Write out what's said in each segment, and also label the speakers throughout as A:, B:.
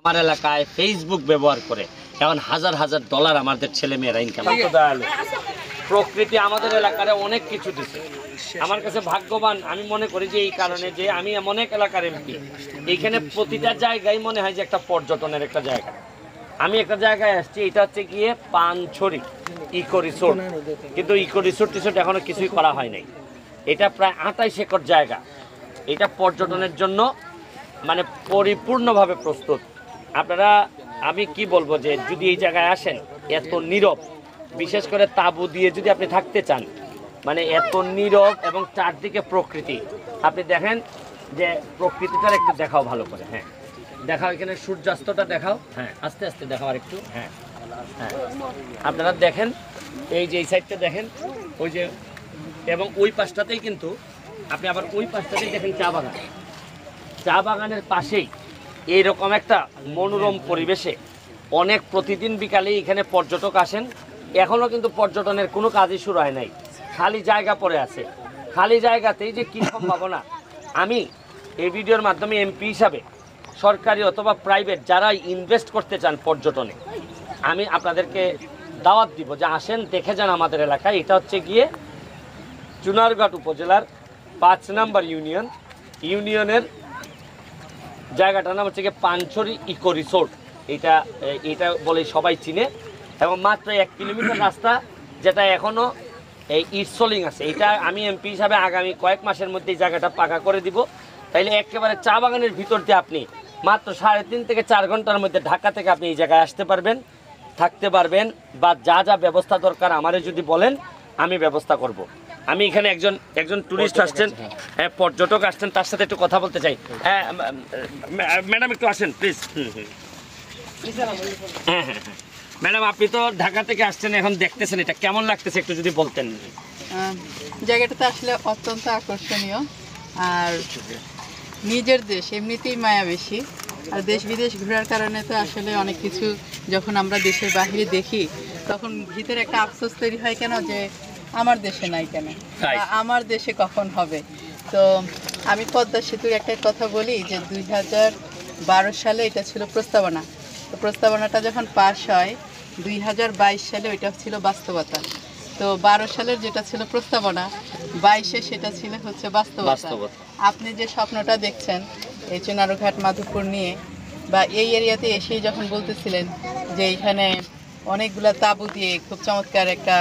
A: আমার এলাকায় ফেসবুক ব্যবহার করে এখন হাজার হাজার ডলার আমাদের ছেলেমেয়েরা ইনকাম করে। প্রকৃতি আমাদের এলাকায় অনেক কিছু দিচ্ছে। আমার কাছে ভাগ্যবান আমি মনে করি যে এই কারণে যে আমি এমন এক এলাকার এমপি, এইখানে প্রতিটা জায়গায় মনে হয় যে একটা পর্যটনের একটা জায়গা। আমি একটা জায়গায় আসছি, এটা হচ্ছে গিয়ে পানছড়ি ইকো রিসোর্ট, কিন্তু ইকো রিসোর্ট এখনো কিছুই করা হয় নাই। এটা প্রায় 28 একর জায়গা, এটা পর্যটনের জন্য মানে পরিপূর্ণভাবে প্রস্তুত। আপনারা আমি কি বলবো যে যদি এই জায়গায় আসেন, এত নীরব, বিশেষ করে তাঁবু দিয়ে যদি আপনি থাকতে চান, মানে এত নীরব এবং চারদিকে প্রকৃতি। আপনি দেখেন যে প্রকৃতিটার একটু দেখাও ভালো করে, হ্যাঁ দেখাও, এখানে সূর্যাস্তটা দেখাও, হ্যাঁ আস্তে আস্তে দেখাও আর একটু, হ্যাঁ হ্যাঁ আপনারা দেখেন এই যে এই সাইডটা দেখেন, ওই যে এবং ওই পাশটাতেই কিন্তু আপনি আবার ওই পাশটাতেই দেখেন চা বাগান। চা বাগানের পাশেই এইরকম একটা মনোরম পরিবেশে অনেক প্রতিদিন বিকালে এখানে পর্যটক আসেন। এখনও কিন্তু পর্যটনের কোনো কাজই শুরু হয় নাই, খালি জায়গা পড়ে আছে। খালি জায়গাতেই যে কী সম্ভাবনা, আমি এই ভিডিওর মাধ্যমে এমপি হিসাবে সরকারি অথবা প্রাইভেট যারা ইনভেস্ট করতে চান পর্যটনে, আমি আপনাদেরকে দাওয়াত দিব যে আসেন দেখে যান আমাদের এলাকায়। এটা হচ্ছে গিয়ে চুনারঘাট উপজেলার 5 নম্বর ইউনিয়নের জায়গাটার নাম হচ্ছে গিয়ে পানছড়ি ইকো রিসোর্ট। এটা বলে সবাই চিনে এবং মাত্র 1 কিলোমিটার রাস্তা, যেটা এখনও এই ইটসলিং আছে। এটা আমি এমপি হিসাবে আগামী কয়েক মাসের মধ্যে এই জায়গাটা পাকা করে দিব। তাইলে একেবারে চা বাগানের ভিতর দিয়ে আপনি মাত্র 3.5 থেকে 4 ঘন্টার মধ্যে ঢাকা থেকে আপনি এই জায়গায় আসতে পারবেন, থাকতে পারবেন, বা যা যা ব্যবস্থা দরকার আমারে যদি বলেন আমি ব্যবস্থা করব। আমি এখানে একজন টুরিস্ট আসছেন, হ্যাঁ পর্যটক আসছেন, তার সাথে একটু কথা বলতে চাই। হ্যাঁ ম্যাডাম একটু আসেন প্লিজ। হ্যাঁ হ্যাঁ হ্যাঁ ম্যাডাম, আপনি তো ঢাকা থেকে আসছেন, এখন দেখতেছেন এটা কেমন লাগতেছে একটু যদি বলতেন।
B: জায়গাটাতে আসলে অত্যন্ত আকর্ষণীয়, আর নিজের দেশ এমনিতেই মায়া বেশি, আর দেশ বিদেশ ঘোরার কারণে তো আসলে অনেক কিছু যখন আমরা দেশের বাইরে দেখি তখন ভিতরে একটা আফসোস তৈরি হয়, কেন যে আমার দেশে নাই কেন, আমার দেশে কখন হবে। তো আমি পদ্মা সেতুর একটা কথা বলি যে 2012 সালে এটা ছিল প্রস্তাবনা, তো প্রস্তাবনাটা যখন পাস হয় 2022 সালে ওইটা ছিল বাস্তবতা। তো 12 সালের যেটা ছিল প্রস্তাবনা, 22-এ সেটা ছিল হচ্ছে বাস্তবতা। আপনি যে স্বপ্নটা দেখছেন এই চুনারঘাট মাধবপুর নিয়ে বা এই এরিয়াতে এসেই যখন বলতেছিলেন যে এইখানে অনেকগুলা তাঁবু দিয়ে খুব চমৎকার একটা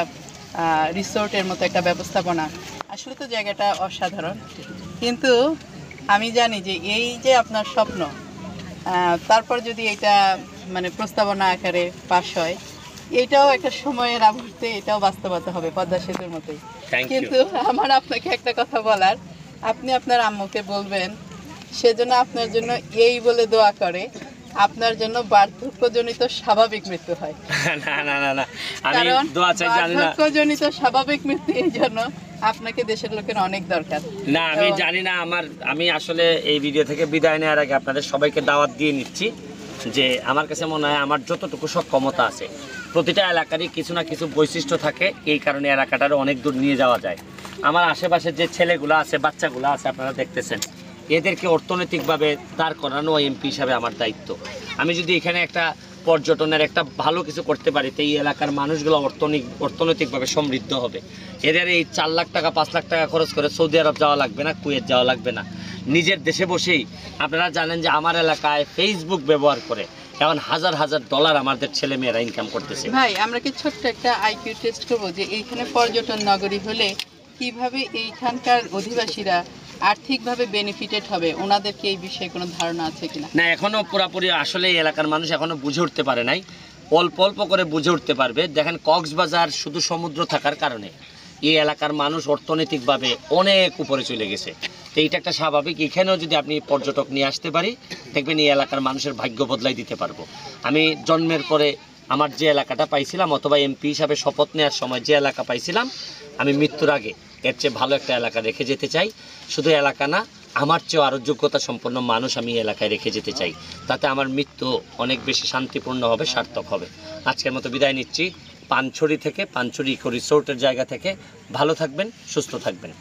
B: রিসোর্টের মতো একটা ব্যবস্থাপনা, আসলে তো জায়গাটা অসাধারণ। কিন্তু আমি জানি যে এই যে আপনার স্বপ্ন, তারপর যদি এটা মানে প্রস্তাবনা আকারে পাশ হয়, এটাও একটা সময়ের আবর্তে এটাও বাস্তবতা হবে পদ্মা সেতুর মতোই। কিন্তু আমার আপনাকে একটা কথা বলার, আপনি আপনার আম্মুকে বলবেন সেজন্য আপনার জন্য এই বলে দোয়া করে আপনার জন্য বার্ধক্যজনিত স্বাভাবিক মৃত্যু হয়।
A: না না না না,
B: কারণ বার্ধক্যজনিত স্বাভাবিক মৃত্যু এই জন্য আপনাকে দেশের লোকের অনেক দরকার।
A: না আমি জানি না, আমি আসলে এই ভিডিও থেকে বিদায় নেওয়ার আগে আপনাদের সবাইকে দাওয়াত দিয়ে নিচ্ছি যে আমার কাছে মনে হয় আমার যতটুকু সক্ষমতা আছে, প্রতিটা এলাকারই কিছু না কিছু বৈশিষ্ট্য থাকে, এই কারণে এলাকাটারও অনেক দূর নিয়ে যাওয়া যায়। আমার আশেপাশে যে ছেলেগুলো আছে, বাচ্চাগুলো আছে, আপনারা দেখতেছেন, এদেরকে অর্থনৈতিকভাবে দাঁড় করানো এমপি হিসাবে আমার দায়িত্ব। আমি যদি এখানে একটা পর্যটনের একটা ভালো কিছু করতে পারি, তো এই এলাকার মানুষগুলো অর্থনৈতিকভাবে সমৃদ্ধ হবে। এদের এই 4 লাখ টাকা 5 লাখ টাকা খরচ করে সৌদি আরব যাওয়া লাগবে না, কুয়েত যাওয়া লাগবে না। নিজের দেশে বসেই আপনারা জানেন যে আমার এলাকায় ফেসবুক ব্যবহার করে এখন হাজার হাজার ডলার আমাদের ছেলেমেয়েরা ইনকাম করতেছে।
B: ভাই আমরা কি ছোট্ট একটা আইকিউ টেস্ট করবো যে এইখানে পর্যটন নগরী হলে কিভাবে এইখানকার অধিবাসীরা আর্থিকভাবে বেনিফিটেড হবে, ওনাদের কি এই বিষয়ে কোনো ধারণা আছে কিনা?
A: না, এখনো পুরোপুরি আসলে এই এলাকার মানুষ এখনো বুঝে উঠতে পারে নাই, অল্প অল্প করে বুঝে উঠতে পারবে। দেখেন কক্সবাজার শুধু সমুদ্র থাকার কারণে এই এলাকার মানুষ অর্থনৈতিকভাবে অনেক উপরে চলে গেছে। তো এইটা একটা স্বাভাবিক, এখানেও যদি আপনি পর্যটক নিয়ে আসতে পারি, দেখবেন এই এলাকার মানুষের ভাগ্য বদলাই দিতে পারবো। আমি জন্মের পরে আমার যে এলাকাটা পাইছিলাম, অথবা এমপি হিসাবে শপথ নেওয়ার সময় যে এলাকা পাইছিলাম, আমি মৃত্যুর আগে এর চেয়ে ভালো একটা এলাকা রেখে যেতে চাই। শুধু এলাকা না, আমার চেয়েও আরও যোগ্যতা সম্পন্ন মানুষ আমি এলাকায় রেখে যেতে চাই, তাতে আমার মৃত্যু অনেক বেশি শান্তিপূর্ণ হবে, সার্থক হবে। আজকের মতো বিদায় নিচ্ছি পানছড়ি থেকে, পানছড়ি ইকো রিসোর্টের জায়গা থেকে। ভালো থাকবেন, সুস্থ থাকবেন।